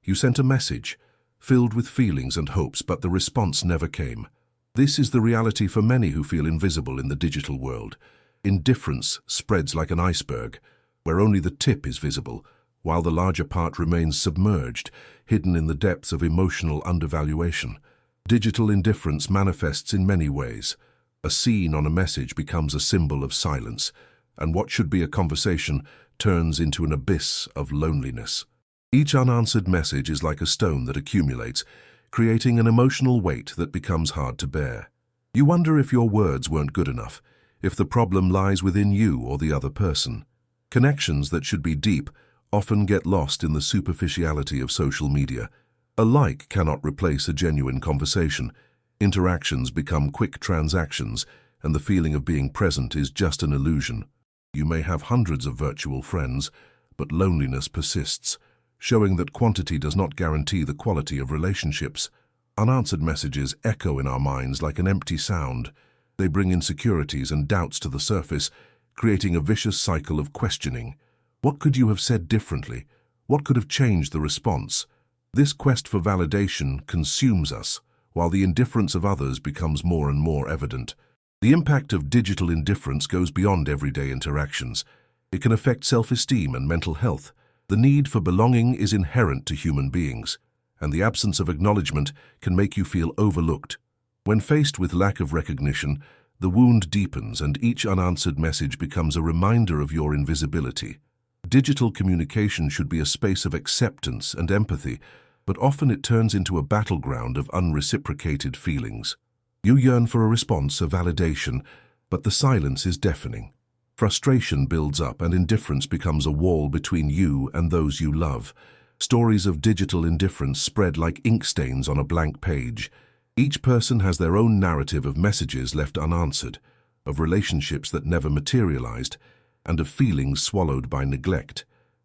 You sent a message, filled with feelings and hopes, but the response never came. This is the reality for many who feel invisible in the digital world. Indifference spreads like an iceberg, where only the tip is visible, while the larger part remains submerged, hidden in the depths of emotional undervaluation. Digital indifference manifests in many ways. A scene on a message becomes a symbol of silence, and what should be a conversation turns into an abyss of loneliness. Each unanswered message is like a stone that accumulates, creating an emotional weight that becomes hard to bear. You wonder if your words weren't good enough, if the problem lies within you or the other person. Connections that should be deep often get lost in the superficiality of social media. A like cannot replace a genuine conversation. Interactions become quick transactions, and the feeling of being present is just an illusion. You may have hundreds of virtual friends, but loneliness persists, showing that quantity does not guarantee the quality of relationships. Unanswered messages echo in our minds like an empty sound. They bring insecurities and doubts to the surface, creating a vicious cycle of questioning. What could you have said differently? What could have changed the response? This quest for validation consumes us, while the indifference of others becomes more and more evident. The impact of digital indifference goes beyond everyday interactions. It can affect self-esteem and mental health. The need for belonging is inherent to human beings, and the absence of acknowledgement can make you feel overlooked. When faced with lack of recognition, the wound deepens and each unanswered message becomes a reminder of your invisibility. Digital communication should be a space of acceptance and empathy, but often it turns into a battleground of unreciprocated feelings. You yearn for a response, a validation, but the silence is deafening. Frustration builds up and indifference becomes a wall between you and those you love. Stories of digital indifference spread like ink stains on a blank page. Each person has their own narrative of messages left unanswered, of relationships that never materialized, and of feelings swallowed by neglect.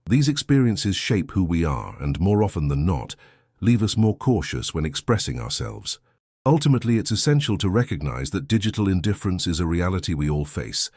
These experiences shape who we are and, more often than not, leave us more cautious when expressing ourselves. Ultimately, it's essential to recognize that digital indifference is a reality we all face.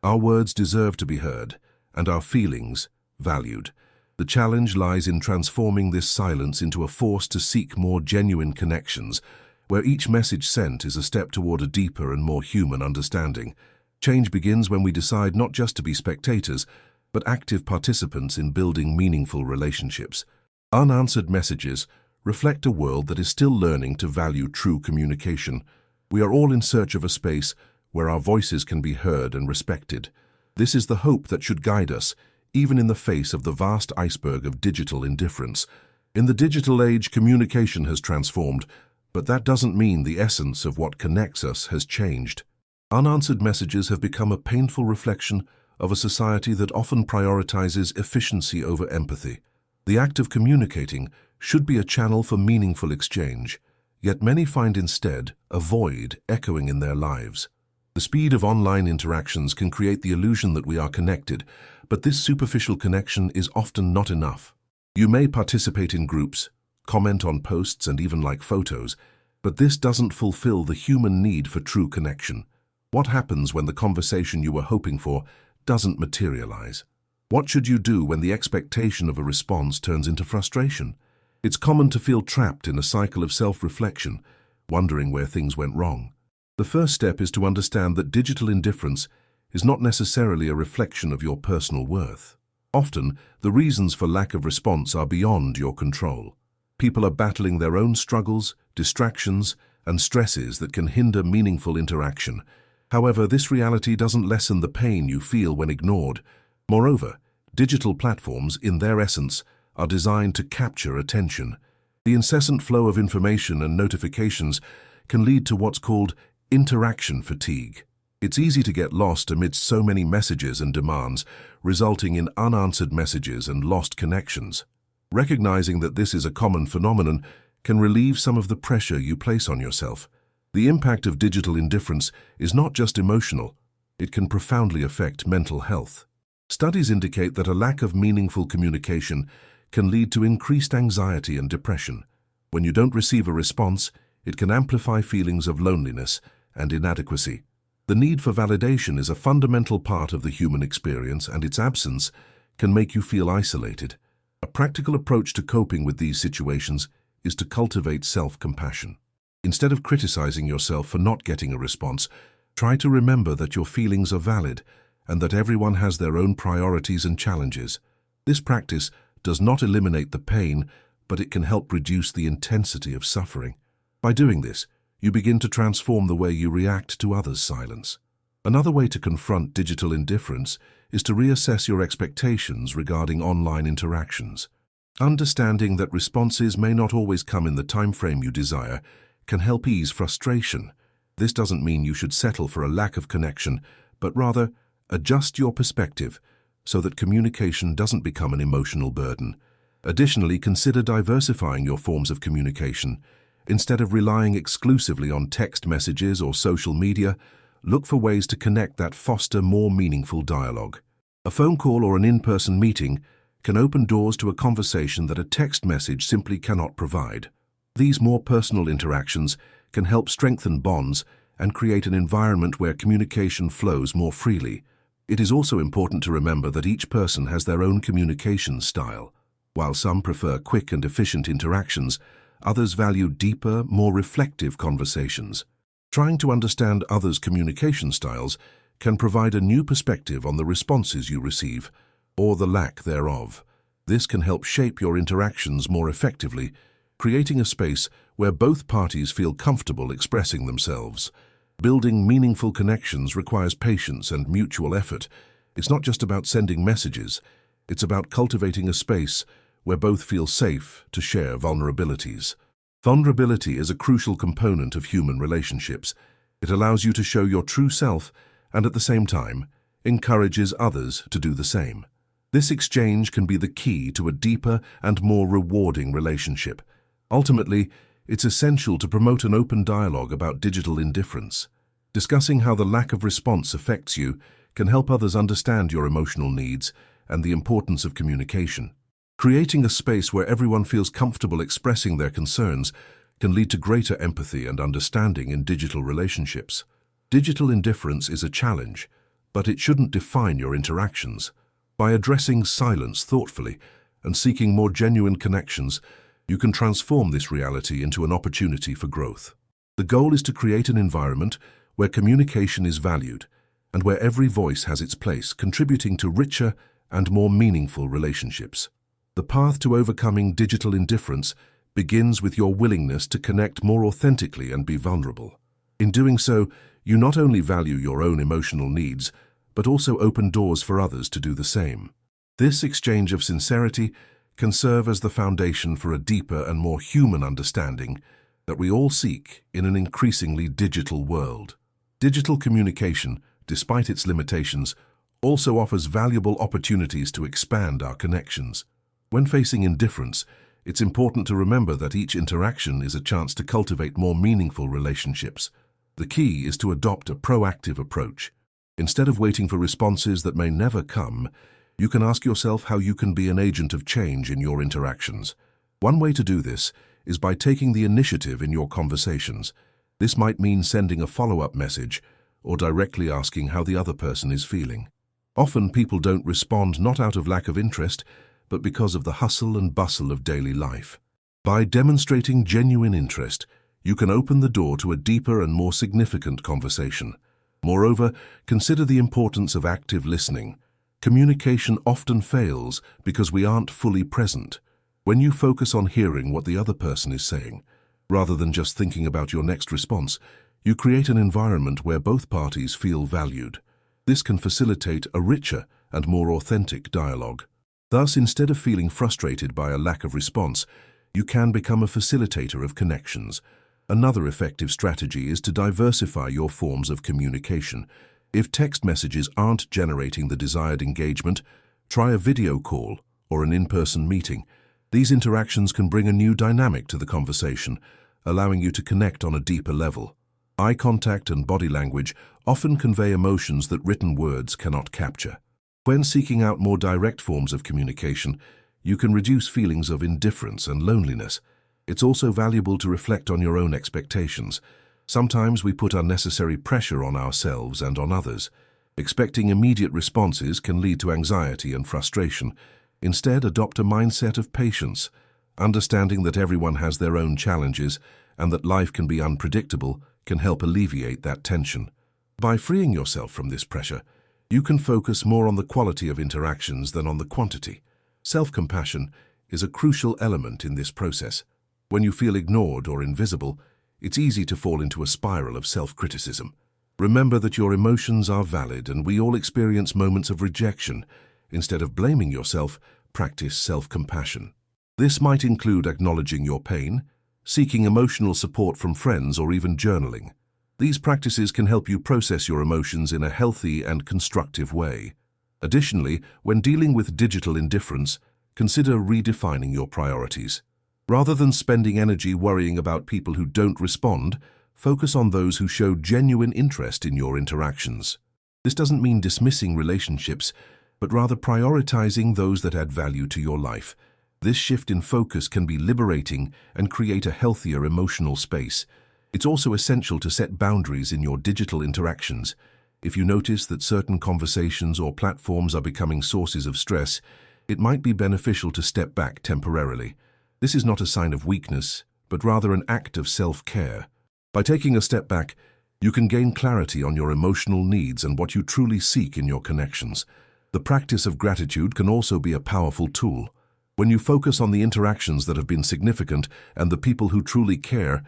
Our words deserve to be heard, and our feelings valued. The challenge lies in transforming this silence into a force to seek more genuine connections, where each message sent is a step toward a deeper and more human understanding. Change begins when we decide not just to be spectators, but active participants in building meaningful relationships. Unanswered messages reflect a world that is still learning to value true communication. We are all in search of a space where our voices can be heard and respected. This is the hope that should guide us, even in the face of the vast iceberg of digital indifference. In the digital age, communication has transformed, but that doesn't mean the essence of what connects us has changed. Unanswered messages have become a painful reflection of a society that often prioritizes efficiency over empathy. The act of communicating should be a channel for meaningful exchange, yet many find instead a void echoing in their lives. The speed of online interactions can create the illusion that we are connected, but this superficial connection is often not enough. You may participate in groups, comment on posts, and even like photos, but this doesn't fulfill the human need for true connection. What happens when the conversation you were hoping for doesn't materialize? What should you do when the expectation of a response turns into frustration? It's common to feel trapped in a cycle of self-reflection, wondering where things went wrong. The first step is to understand that digital indifference is not necessarily a reflection of your personal worth. Often, the reasons for lack of response are beyond your control. People are battling their own struggles, distractions, and stresses that can hinder meaningful interaction. However, this reality doesn't lessen the pain you feel when ignored. Moreover, digital platforms, in their essence, are designed to capture attention. The incessant flow of information and notifications can lead to what's called interaction fatigue. It's easy to get lost amidst so many messages and demands, resulting in unanswered messages and lost connections. Recognizing that this is a common phenomenon can relieve some of the pressure you place on yourself. The impact of digital indifference is not just emotional, it can profoundly affect mental health. Studies indicate that a lack of meaningful communication can lead to increased anxiety and depression. When you don't receive a response, it can amplify feelings of loneliness and inadequacy. The need for validation is a fundamental part of the human experience, and its absence can make you feel isolated. A practical approach to coping with these situations is to cultivate self-compassion. Instead of criticizing yourself for not getting a response, try to remember that your feelings are valid and that everyone has their own priorities and challenges. This practice does not eliminate the pain, but it can help reduce the intensity of suffering. By doing this, you begin to transform the way you react to others' silence. Another way to confront digital indifference is to reassess your expectations regarding online interactions. Understanding that responses may not always come in the time frame you desire can help ease frustration. This doesn't mean you should settle for a lack of connection, but rather adjust your perspective so that communication doesn't become an emotional burden. Additionally, consider diversifying your forms of communication. Instead of relying exclusively on text messages or social media, look for ways to connect that foster more meaningful dialogue. A phone call or an in-person meeting can open doors to a conversation that a text message simply cannot provide. These more personal interactions can help strengthen bonds and create an environment where communication flows more freely. It is also important to remember that each person has their own communication style. While some prefer quick and efficient interactions, others value deeper, more reflective conversations. Trying to understand others' communication styles can provide a new perspective on the responses you receive, or the lack thereof. This can help shape your interactions more effectively, creating a space where both parties feel comfortable expressing themselves. Building meaningful connections requires patience and mutual effort. It's not just about sending messages, it's about cultivating a space where both feel safe to share vulnerabilities. Vulnerability is a crucial component of human relationships. It allows you to show your true self and at the same time encourages others to do the same. This exchange can be the key to a deeper and more rewarding relationship. Ultimately, it's essential to promote an open dialogue about digital indifference. Discussing how the lack of response affects you can help others understand your emotional needs and the importance of communication. Creating a space where everyone feels comfortable expressing their concerns can lead to greater empathy and understanding in digital relationships. Digital indifference is a challenge, but it shouldn't define your interactions. By addressing silence thoughtfully and seeking more genuine connections, you can transform this reality into an opportunity for growth. The goal is to create an environment where communication is valued and where every voice has its place, contributing to richer and more meaningful relationships. The path to overcoming digital indifference begins with your willingness to connect more authentically and be vulnerable. In doing so, you not only value your own emotional needs, but also open doors for others to do the same. This exchange of sincerity can serve as the foundation for a deeper and more human understanding that we all seek in an increasingly digital world. Digital communication, despite its limitations, also offers valuable opportunities to expand our connections. When facing indifference, it's important to remember that each interaction is a chance to cultivate more meaningful relationships. The key is to adopt a proactive approach. Instead of waiting for responses that may never come, you can ask yourself how you can be an agent of change in your interactions. One way to do this is by taking the initiative in your conversations. This might mean sending a follow-up message or directly asking how the other person is feeling. Often people don't respond not out of lack of interest, but because of the hustle and bustle of daily life. By demonstrating genuine interest, you can open the door to a deeper and more significant conversation. Moreover, consider the importance of active listening. Communication often fails because we aren't fully present. When you focus on hearing what the other person is saying, rather than just thinking about your next response, you create an environment where both parties feel valued. This can facilitate a richer and more authentic dialogue. Thus, instead of feeling frustrated by a lack of response, you can become a facilitator of connections. Another effective strategy is to diversify your forms of communication. If text messages aren't generating the desired engagement, try a video call or an in-person meeting. These interactions can bring a new dynamic to the conversation, allowing you to connect on a deeper level. Eye contact and body language often convey emotions that written words cannot capture. When seeking out more direct forms of communication, you can reduce feelings of indifference and loneliness. It's also valuable to reflect on your own expectations. Sometimes we put unnecessary pressure on ourselves and on others. Expecting immediate responses can lead to anxiety and frustration. Instead, adopt a mindset of patience, understanding that everyone has their own challenges and that life can be unpredictable can help alleviate that tension. By freeing yourself from this pressure, you can focus more on the quality of interactions than on the quantity. Self-compassion is a crucial element in this process. When you feel ignored or invisible, it's easy to fall into a spiral of self-criticism. Remember that your emotions are valid and we all experience moments of rejection. Instead of blaming yourself, practice self-compassion. This might include acknowledging your pain, seeking emotional support from friends, or even journaling. These practices can help you process your emotions in a healthy and constructive way. Additionally, when dealing with digital indifference, consider redefining your priorities. Rather than spending energy worrying about people who don't respond, focus on those who show genuine interest in your interactions. This doesn't mean dismissing relationships, but rather prioritizing those that add value to your life. This shift in focus can be liberating and create a healthier emotional space. It's also essential to set boundaries in your digital interactions. If you notice that certain conversations or platforms are becoming sources of stress, it might be beneficial to step back temporarily. This is not a sign of weakness, but rather an act of self-care. By taking a step back, you can gain clarity on your emotional needs and what you truly seek in your connections. The practice of gratitude can also be a powerful tool. When you focus on the interactions that have been significant and the people who truly care,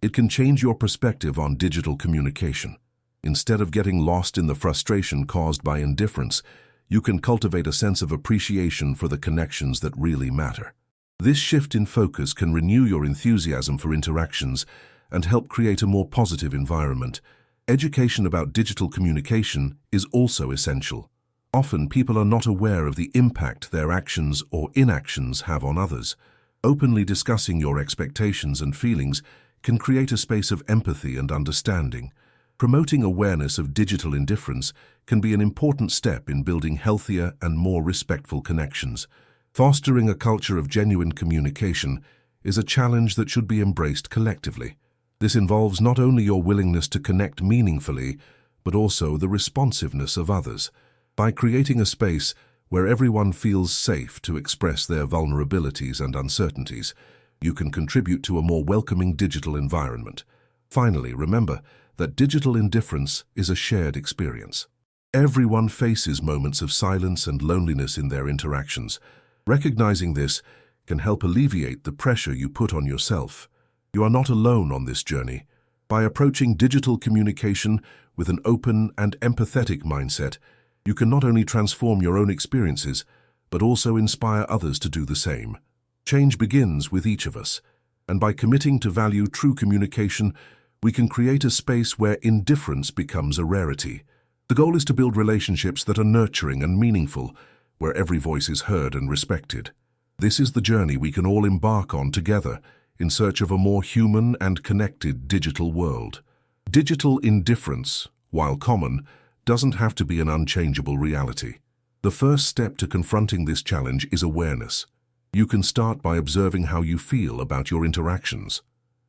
it can change your perspective on digital communication. Instead of getting lost in the frustration caused by indifference, you can cultivate a sense of appreciation for the connections that really matter. This shift in focus can renew your enthusiasm for interactions and help create a more positive environment. Education about digital communication is also essential. Often, people are not aware of the impact their actions or inactions have on others. Openly discussing your expectations and feelings can create a space of empathy and understanding. Promoting awareness of digital indifference can be an important step in building healthier and more respectful connections. Fostering a culture of genuine communication is a challenge that should be embraced collectively. This involves not only your willingness to connect meaningfully, but also the responsiveness of others. By creating a space where everyone feels safe to express their vulnerabilities and uncertainties, you can contribute to a more welcoming digital environment. Finally, remember that digital indifference is a shared experience. Everyone faces moments of silence and loneliness in their interactions. Recognizing this can help alleviate the pressure you put on yourself. You are not alone on this journey. By approaching digital communication with an open and empathetic mindset, you can not only transform your own experiences, but also inspire others to do the same. Change begins with each of us, and by committing to value true communication, we can create a space where indifference becomes a rarity. The goal is to build relationships that are nurturing and meaningful, where every voice is heard and respected. This is the journey we can all embark on together in search of a more human and connected digital world. Digital indifference, while common, doesn't have to be an unchangeable reality. The first step to confronting this challenge is awareness. You can start by observing how you feel about your interactions.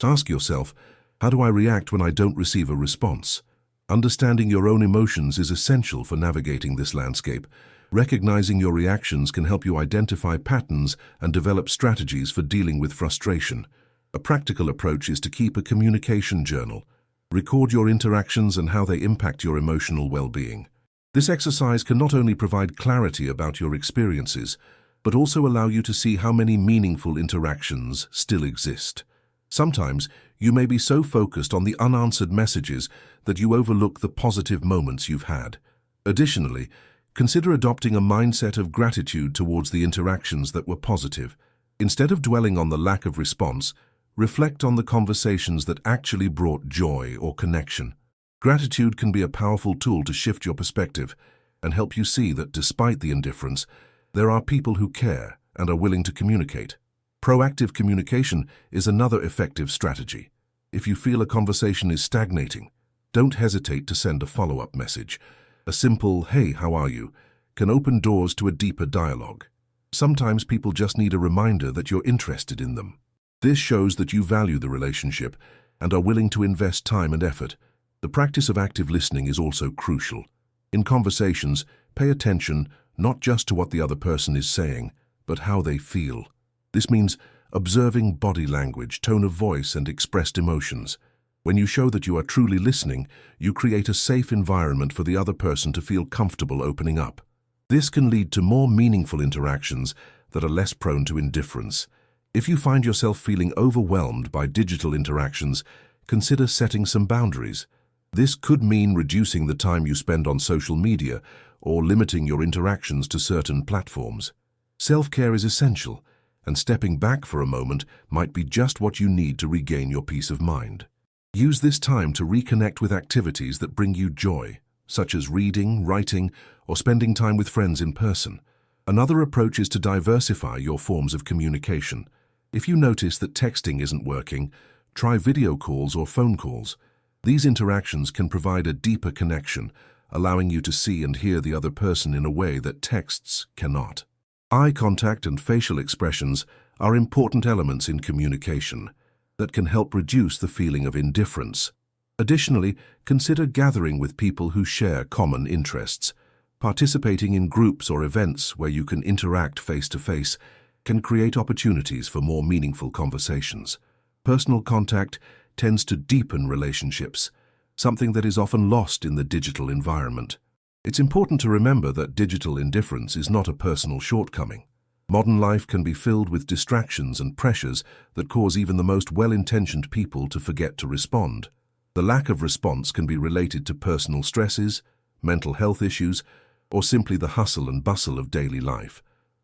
Ask yourself, how do I react when I don't receive a response? Understanding your own emotions is essential for navigating this landscape. Recognizing your reactions can help you identify patterns and develop strategies for dealing with frustration. A practical approach is to keep a communication journal. Record your interactions and how they impact your emotional well-being. This exercise can not only provide clarity about your experiences, but also allow you to see how many meaningful interactions still exist. Sometimes, you may be so focused on the unanswered messages that you overlook the positive moments you've had. Additionally, consider adopting a mindset of gratitude towards the interactions that were positive. Instead of dwelling on the lack of response, reflect on the conversations that actually brought joy or connection. Gratitude can be a powerful tool to shift your perspective and help you see that despite the indifference, there are people who care and are willing to communicate. Proactive communication is another effective strategy. If you feel a conversation is stagnating, don't hesitate to send a follow-up message. A simple, "Hey, how are you?" can open doors to a deeper dialogue. Sometimes people just need a reminder that you're interested in them. This shows that you value the relationship and are willing to invest time and effort. The practice of active listening is also crucial. In conversations, pay attention not just to what the other person is saying, but how they feel. This means observing body language, tone of voice, and expressed emotions. When you show that you are truly listening, you create a safe environment for the other person to feel comfortable opening up. This can lead to more meaningful interactions that are less prone to indifference. If you find yourself feeling overwhelmed by digital interactions, consider setting some boundaries. This could mean reducing the time you spend on social media or limiting your interactions to certain platforms. Self-care is essential, and stepping back for a moment might be just what you need to regain your peace of mind. Use this time to reconnect with activities that bring you joy, such as reading, writing, or spending time with friends in person. Another approach is to diversify your forms of communication. If you notice that texting isn't working, try video calls or phone calls. These interactions can provide a deeper connection, allowing you to see and hear the other person in a way that texts cannot. Eye contact and facial expressions are important elements in communication that can help reduce the feeling of indifference. Additionally, consider gathering with people who share common interests. Participating in groups or events where you can interact face-to-face can create opportunities for more meaningful conversations. Personal contact tends to deepen relationships, something that is often lost in the digital environment. It's important to remember that digital indifference is not a personal shortcoming. Modern life can be filled with distractions and pressures that cause even the most well-intentioned people to forget to respond. The lack of response can be related to personal stresses, mental health issues, or simply the hustle and bustle of daily life.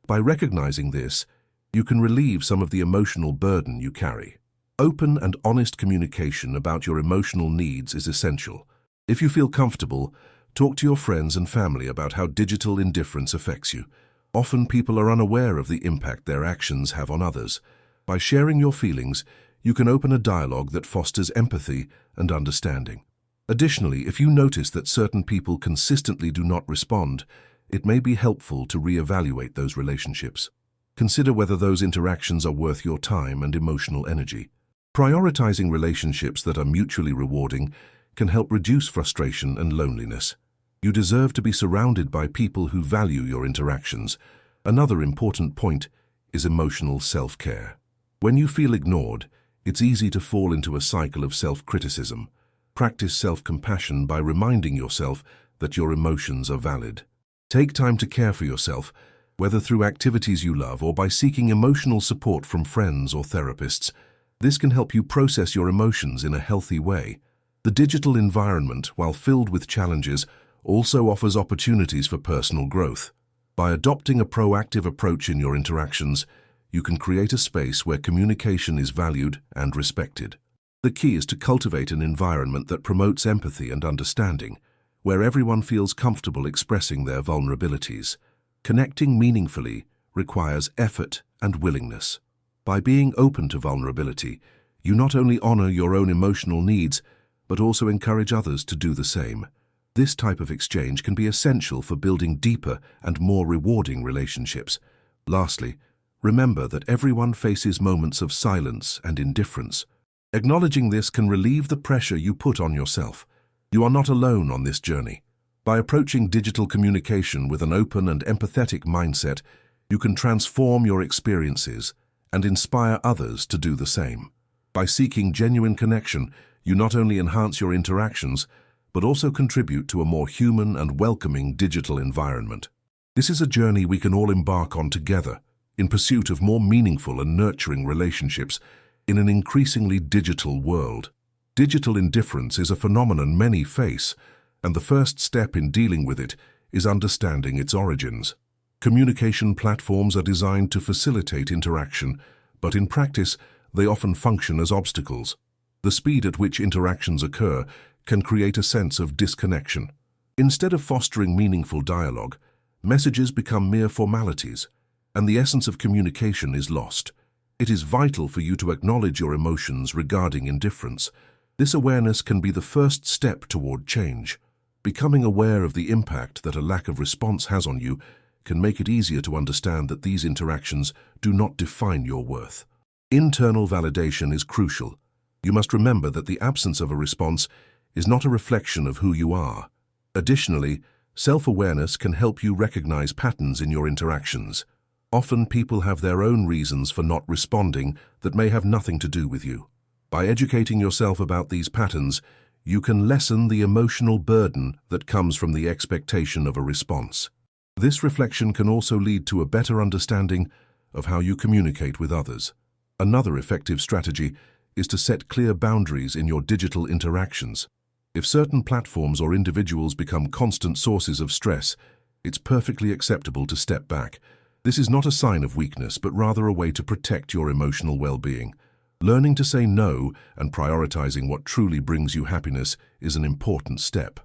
By recognizing this, you can relieve some of the emotional burden you carry. Open and honest communication about your emotional needs is essential. If you feel comfortable, talk to your friends and family about how digital indifference affects you. Often people are unaware of the impact their actions have on others. By sharing your feelings, you can open a dialogue that fosters empathy and understanding. Additionally, if you notice that certain people consistently do not respond, it may be helpful to reevaluate those relationships. Consider whether those interactions are worth your time and emotional energy. Prioritizing relationships that are mutually rewarding can help reduce frustration and loneliness. You deserve to be surrounded by people who value your interactions. Another important point is emotional self-care. When you feel ignored, it's easy to fall into a cycle of self-criticism. Practice self-compassion by reminding yourself that your emotions are valid. Take time to care for yourself, whether through activities you love or by seeking emotional support from friends or therapists. This can help you process your emotions in a healthy way. The digital environment, while filled with challenges, also offers opportunities for personal growth. By adopting a proactive approach in your interactions, you can create a space where communication is valued and respected. The key is to cultivate an environment that promotes empathy and understanding, where everyone feels comfortable expressing their vulnerabilities. Connecting meaningfully requires effort and willingness. By being open to vulnerability, you not only honor your own emotional needs, but also encourage others to do the same. This type of exchange can be essential for building deeper and more rewarding relationships. Lastly, remember that everyone faces moments of silence and indifference. Acknowledging this can relieve the pressure you put on yourself. You are not alone on this journey. By approaching digital communication with an open and empathetic mindset, you can transform your experiences and inspire others to do the same. By seeking genuine connection, you not only enhance your interactions, but also contribute to a more human and welcoming digital environment. This is a journey we can all embark on together, in pursuit of more meaningful and nurturing relationships in an increasingly digital world. Digital indifference is a phenomenon many face, and the first step in dealing with it is understanding its origins. Communication platforms are designed to facilitate interaction, but in practice, they often function as obstacles. The speed at which interactions occur can create a sense of disconnection. Instead of fostering meaningful dialogue, messages become mere formalities, and the essence of communication is lost. It is vital for you to acknowledge your emotions regarding indifference. This awareness can be the first step toward change. Becoming aware of the impact that a lack of response has on you can make it easier to understand that these interactions do not define your worth. Internal validation is crucial. You must remember that the absence of a response is not a reflection of who you are. Additionally, self-awareness can help you recognize patterns in your interactions. Often people have their own reasons for not responding that may have nothing to do with you. By educating yourself about these patterns, you can lessen the emotional burden that comes from the expectation of a response. This reflection can also lead to a better understanding of how you communicate with others. Another effective strategy is to set clear boundaries in your digital interactions. If certain platforms or individuals become constant sources of stress, it's perfectly acceptable to step back. This is not a sign of weakness, but rather a way to protect your emotional well-being. Learning to say no and prioritizing what truly brings you happiness is an important step.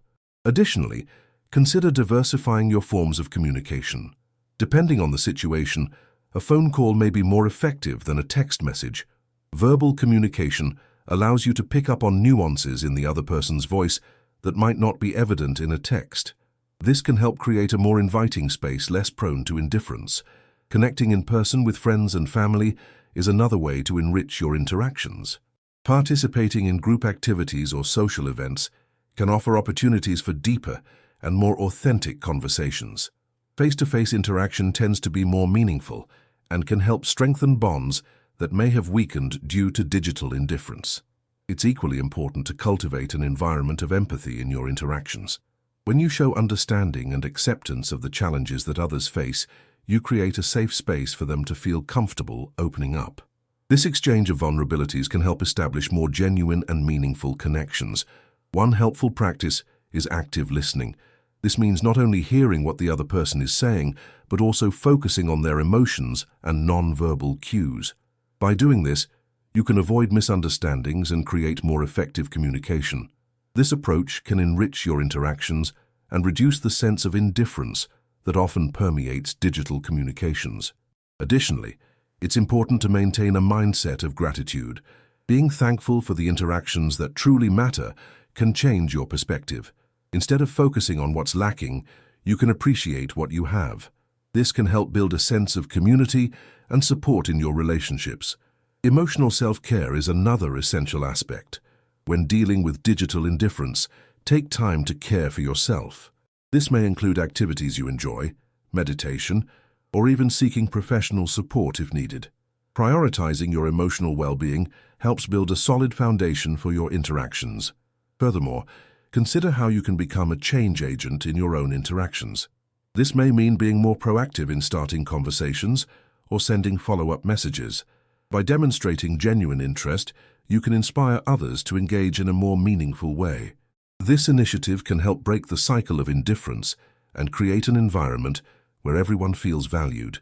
Additionally, consider diversifying your forms of communication. Depending on the situation, a phone call may be more effective than a text message. Verbal communication allows you to pick up on nuances in the other person's voice that might not be evident in a text. This can help create a more inviting space, less prone to indifference. Connecting in person with friends and family is another way to enrich your interactions. Participating in group activities or social events can offer opportunities for deeper and more authentic conversations. Face-to-face interaction tends to be more meaningful and can help strengthen bonds that may have weakened due to digital indifference. It's equally important to cultivate an environment of empathy in your interactions. When you show understanding and acceptance of the challenges that others face, you create a safe space for them to feel comfortable opening up. This exchange of vulnerabilities can help establish more genuine and meaningful connections. One helpful practice is active listening. This means not only hearing what the other person is saying, but also focusing on their emotions and non-verbal cues. By doing this, you can avoid misunderstandings and create more effective communication. This approach can enrich your interactions and reduce the sense of indifference that often permeates digital communications. Additionally, it's important to maintain a mindset of gratitude. Being thankful for the interactions that truly matter can change your perspective. Instead of focusing on what's lacking, you can appreciate what you have. This can help build a sense of community and support in your relationships. Emotional self-care is another essential aspect. When dealing with digital indifference, take time to care for yourself. This may include activities you enjoy, meditation, or even seeking professional support if needed. Prioritizing your emotional well-being helps build a solid foundation for your interactions. Furthermore, consider how you can become a change agent in your own interactions. This may mean being more proactive in starting conversations or sending follow-up messages. By demonstrating genuine interest, you can inspire others to engage in a more meaningful way. This initiative can help break the cycle of indifference and create an environment where everyone feels valued.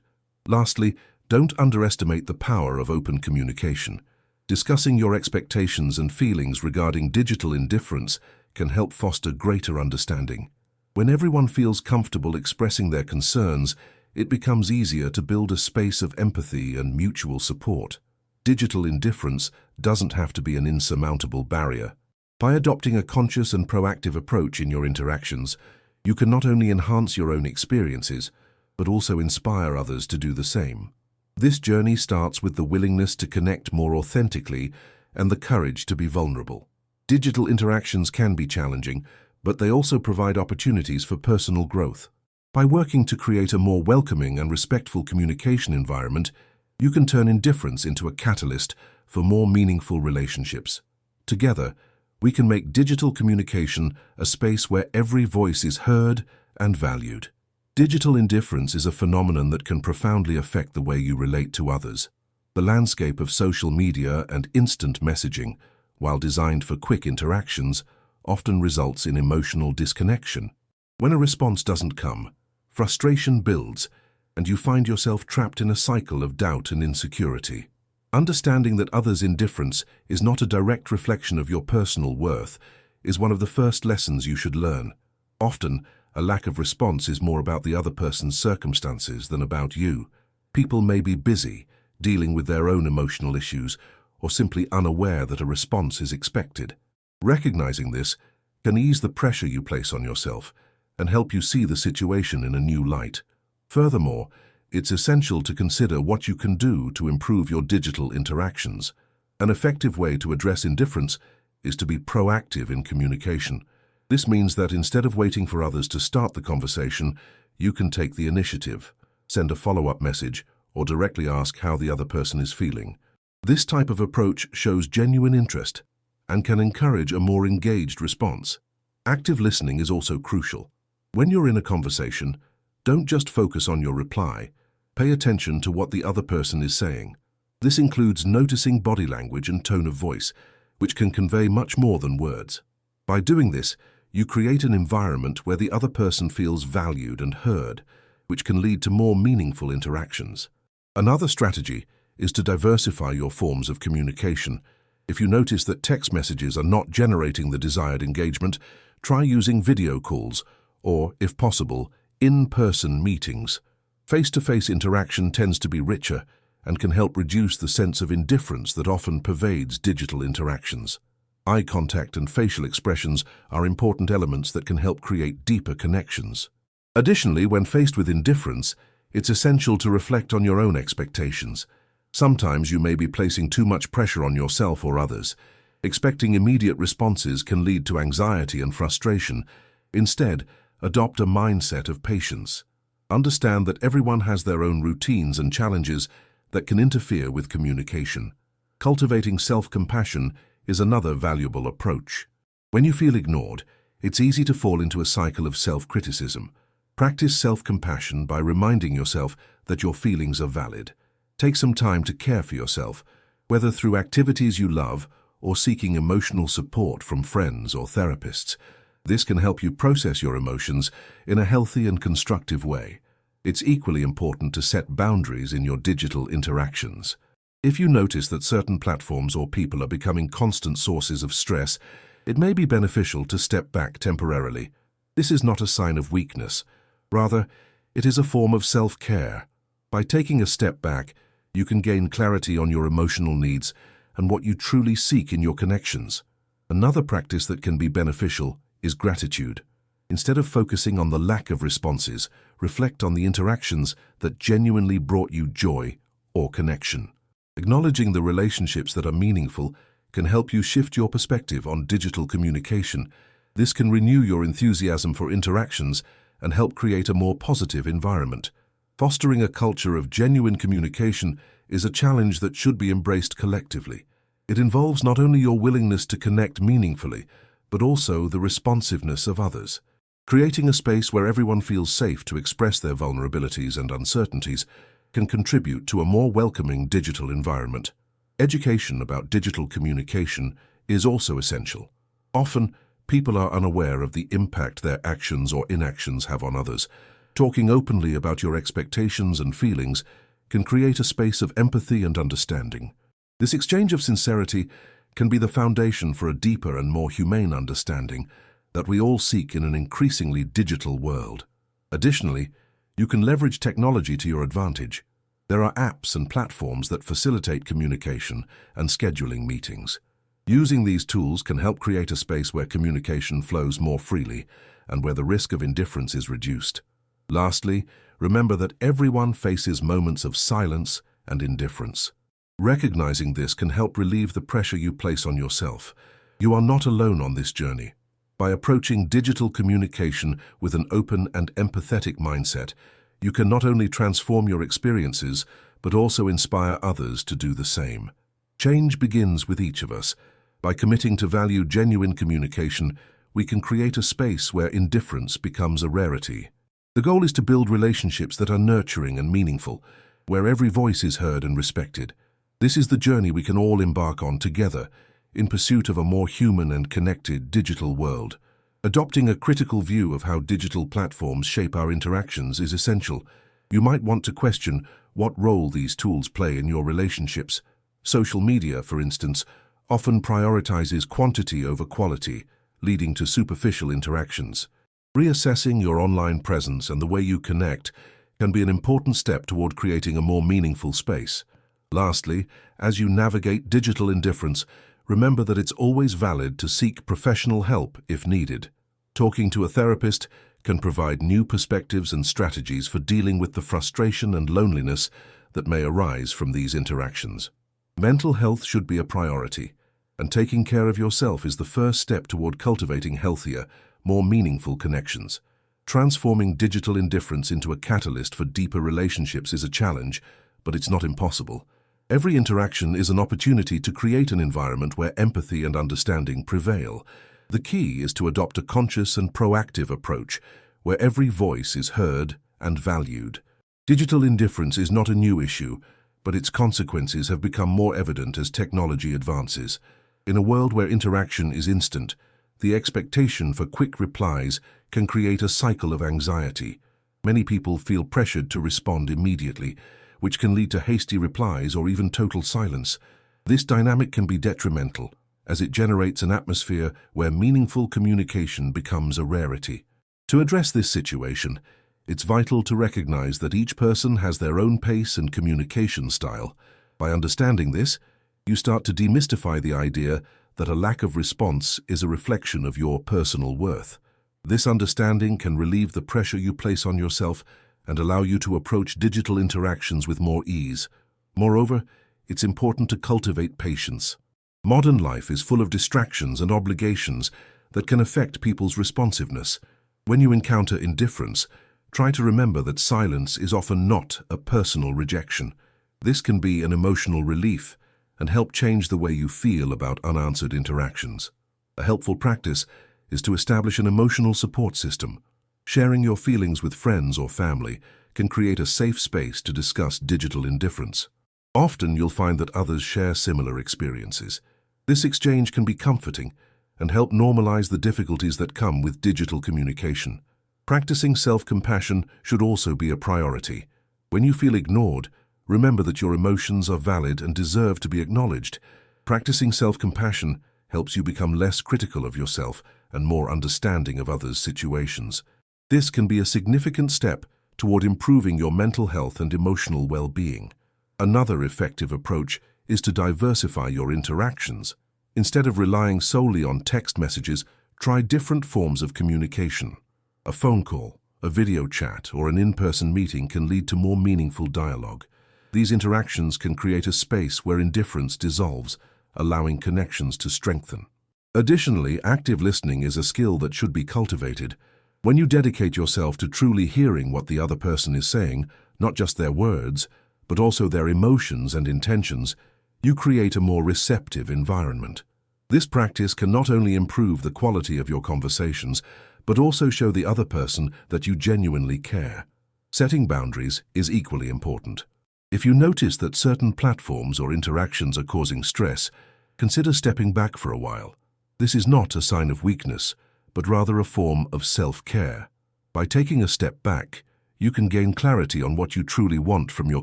Lastly, don't underestimate the power of open communication. Discussing your expectations and feelings regarding digital indifference can help foster greater understanding. When everyone feels comfortable expressing their concerns, it becomes easier to build a space of empathy and mutual support. Digital indifference doesn't have to be an insurmountable barrier. By adopting a conscious and proactive approach in your interactions, you can not only enhance your own experiences, but also inspire others to do the same. This journey starts with the willingness to connect more authentically and the courage to be vulnerable. Digital interactions can be challenging, but they also provide opportunities for personal growth. By working to create a more welcoming and respectful communication environment, you can turn indifference into a catalyst for more meaningful relationships. Together, we can make digital communication a space where every voice is heard and valued. Digital indifference is a phenomenon that can profoundly affect the way you relate to others. The landscape of social media and instant messaging, while designed for quick interactions, often results in emotional disconnection. When a response doesn't come, frustration builds, and you find yourself trapped in a cycle of doubt and insecurity. Understanding that others' indifference is not a direct reflection of your personal worth is one of the first lessons you should learn. Often, a lack of response is more about the other person's circumstances than about you. People may be busy, dealing with their own emotional issues, or simply unaware that a response is expected. Recognizing this can ease the pressure you place on yourself and help you see the situation in a new light. Furthermore, it's essential to consider what you can do to improve your digital interactions. An effective way to address indifference is to be proactive in communication. This means that instead of waiting for others to start the conversation, you can take the initiative, send a follow-up message, or directly ask how the other person is feeling. This type of approach shows genuine interest and can encourage a more engaged response. Active listening is also crucial. When you're in a conversation, don't just focus on your reply. Pay attention to what the other person is saying. This includes noticing body language and tone of voice, which can convey much more than words. By doing this, you create an environment where the other person feels valued and heard, which can lead to more meaningful interactions. Another strategy is to diversify your forms of communication. If you notice that text messages are not generating the desired engagement, try using video calls or, if possible, in-person meetings. Face-to-face interaction tends to be richer and can help reduce the sense of indifference that often pervades digital interactions. Eye contact and facial expressions are important elements that can help create deeper connections. Additionally, when faced with indifference, it's essential to reflect on your own expectations. Sometimes you may be placing too much pressure on yourself or others. Expecting immediate responses can lead to anxiety and frustration. Instead, adopt a mindset of patience. Understand that everyone has their own routines and challenges that can interfere with communication. Cultivating self-compassion is another valuable approach. When you feel ignored, it's easy to fall into a cycle of self-criticism. Practice self-compassion by reminding yourself that your feelings are valid. Take some time to care for yourself, whether through activities you love or seeking emotional support from friends or therapists. This can help you process your emotions in a healthy and constructive way. It's equally important to set boundaries in your digital interactions. If you notice that certain platforms or people are becoming constant sources of stress, it may be beneficial to step back temporarily. This is not a sign of weakness. Rather, it is a form of self-care. By taking a step back, you can gain clarity on your emotional needs and what you truly seek in your connections. Another practice that can be beneficial is gratitude. Instead of focusing on the lack of responses, reflect on the interactions that genuinely brought you joy or connection. Acknowledging the relationships that are meaningful can help you shift your perspective on digital communication. This can renew your enthusiasm for interactions and help create a more positive environment. Fostering a culture of genuine communication is a challenge that should be embraced collectively. It involves not only your willingness to connect meaningfully, but also the responsiveness of others. Creating a space where everyone feels safe to express their vulnerabilities and uncertainties can contribute to a more welcoming digital environment. Education about digital communication is also essential. Often, people are unaware of the impact their actions or inactions have on others. Talking openly about your expectations and feelings can create a space of empathy and understanding. This exchange of sincerity can be the foundation for a deeper and more humane understanding that we all seek in an increasingly digital world. Additionally, you can leverage technology to your advantage. There are apps and platforms that facilitate communication and scheduling meetings. Using these tools can help create a space where communication flows more freely and where the risk of indifference is reduced. Lastly, remember that everyone faces moments of silence and indifference. Recognizing this can help relieve the pressure you place on yourself. You are not alone on this journey. By approaching digital communication with an open and empathetic mindset, you can not only transform your experiences, but also inspire others to do the same. Change begins with each of us. By committing to value genuine communication, we can create a space where indifference becomes a rarity. The goal is to build relationships that are nurturing and meaningful, where every voice is heard and respected. This is the journey we can all embark on together, in pursuit of a more human and connected digital world. Adopting a critical view of how digital platforms shape our interactions is essential. You might want to question what role these tools play in your relationships. Social media, for instance, often prioritizes quantity over quality, leading to superficial interactions. Reassessing your online presence and the way you connect can be an important step toward creating a more meaningful space. Lastly, as you navigate digital indifference, remember that it's always valid to seek professional help if needed. Talking to a therapist can provide new perspectives and strategies for dealing with the frustration and loneliness that may arise from these interactions. Mental health should be a priority, and taking care of yourself is the first step toward cultivating healthier, more meaningful connections. Transforming digital indifference into a catalyst for deeper relationships is a challenge, but it's not impossible. Every interaction is an opportunity to create an environment where empathy and understanding prevail. The key is to adopt a conscious and proactive approach, where every voice is heard and valued. Digital indifference is not a new issue, but its consequences have become more evident as technology advances. In a world where interaction is instant, the expectation for quick replies can create a cycle of anxiety. Many people feel pressured to respond immediately, which can lead to hasty replies or even total silence. This dynamic can be detrimental, as it generates an atmosphere where meaningful communication becomes a rarity. To address this situation, it's vital to recognize that each person has their own pace and communication style. By understanding this, you start to demystify the idea that a lack of response is a reflection of your personal worth. This understanding can relieve the pressure you place on yourself and allow you to approach digital interactions with more ease. Moreover, it's important to cultivate patience. Modern life is full of distractions and obligations that can affect people's responsiveness. When you encounter indifference, try to remember that silence is often not a personal rejection. This can be an emotional relief and help change the way you feel about unanswered interactions. A helpful practice is to establish an emotional support system. Sharing your feelings with friends or family can create a safe space to discuss digital indifference. Often you'll find that others share similar experiences. This exchange can be comforting and help normalize the difficulties that come with digital communication. Practicing self-compassion should also be a priority. When you feel ignored, remember that your emotions are valid and deserve to be acknowledged. Practicing self-compassion helps you become less critical of yourself and more understanding of others' situations. This can be a significant step toward improving your mental health and emotional well-being. Another effective approach is to diversify your interactions. Instead of relying solely on text messages, try different forms of communication. A phone call, a video chat, or an in-person meeting can lead to more meaningful dialogue. These interactions can create a space where indifference dissolves, allowing connections to strengthen. Additionally, active listening is a skill that should be cultivated. When you dedicate yourself to truly hearing what the other person is saying, not just their words, but also their emotions and intentions, you create a more receptive environment. This practice can not only improve the quality of your conversations, but also show the other person that you genuinely care. Setting boundaries is equally important. If you notice that certain platforms or interactions are causing stress, consider stepping back for a while. This is not a sign of weakness, but rather a form of self-care. By taking a step back, you can gain clarity on what you truly want from your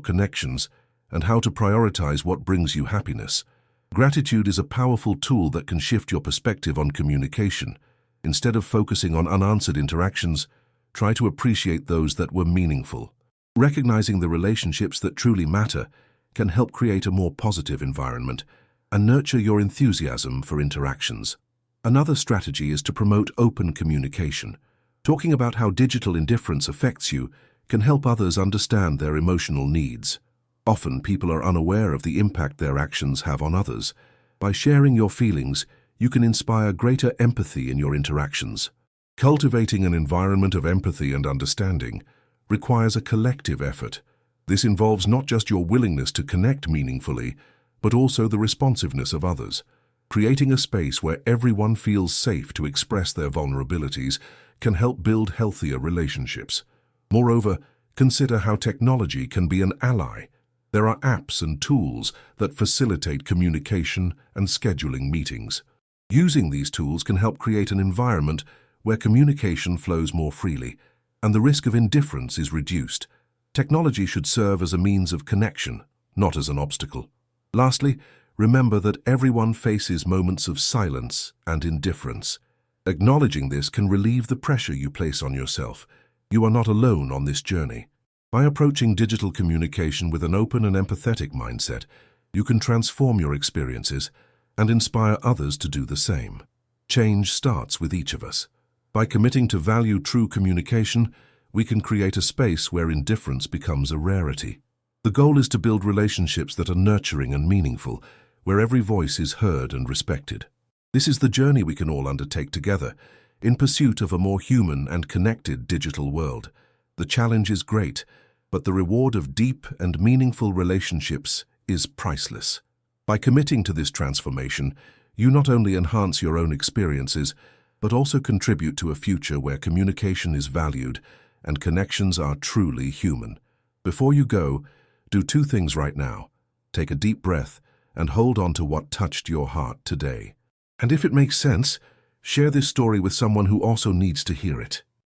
connections and how to prioritize what brings you happiness. Gratitude is a powerful tool that can shift your perspective on communication. Instead of focusing on unanswered interactions, try to appreciate those that were meaningful. Recognizing the relationships that truly matter can help create a more positive environment and nurture your enthusiasm for interactions. Another strategy is to promote open communication. Talking about how digital indifference affects you can help others understand their emotional needs. Often people are unaware of the impact their actions have on others. By sharing your feelings, you can inspire greater empathy in your interactions. Cultivating an environment of empathy and understanding requires a collective effort. This involves not just your willingness to connect meaningfully, but also the responsiveness of others. Creating a space where everyone feels safe to express their vulnerabilities can help build healthier relationships. Moreover, consider how technology can be an ally. There are apps and tools that facilitate communication and scheduling meetings. Using these tools can help create an environment where communication flows more freely and the risk of indifference is reduced. Technology should serve as a means of connection, not as an obstacle. Lastly, remember that everyone faces moments of silence and indifference. Acknowledging this can relieve the pressure you place on yourself. You are not alone on this journey. By approaching digital communication with an open and empathetic mindset, you can transform your experiences and inspire others to do the same. Change starts with each of us. By committing to value true communication, we can create a space where indifference becomes a rarity. The goal is to build relationships that are nurturing and meaningful, where every voice is heard and respected. This is the journey we can all undertake together, in pursuit of a more human and connected digital world. The challenge is great, but the reward of deep and meaningful relationships is priceless. By committing to this transformation, you not only enhance your own experiences, but also contribute to a future where communication is valued and connections are truly human. Before you go, do two things right now. Take a deep breath and hold on to what touched your heart today. And if it makes sense, share this story with someone who also needs to hear it.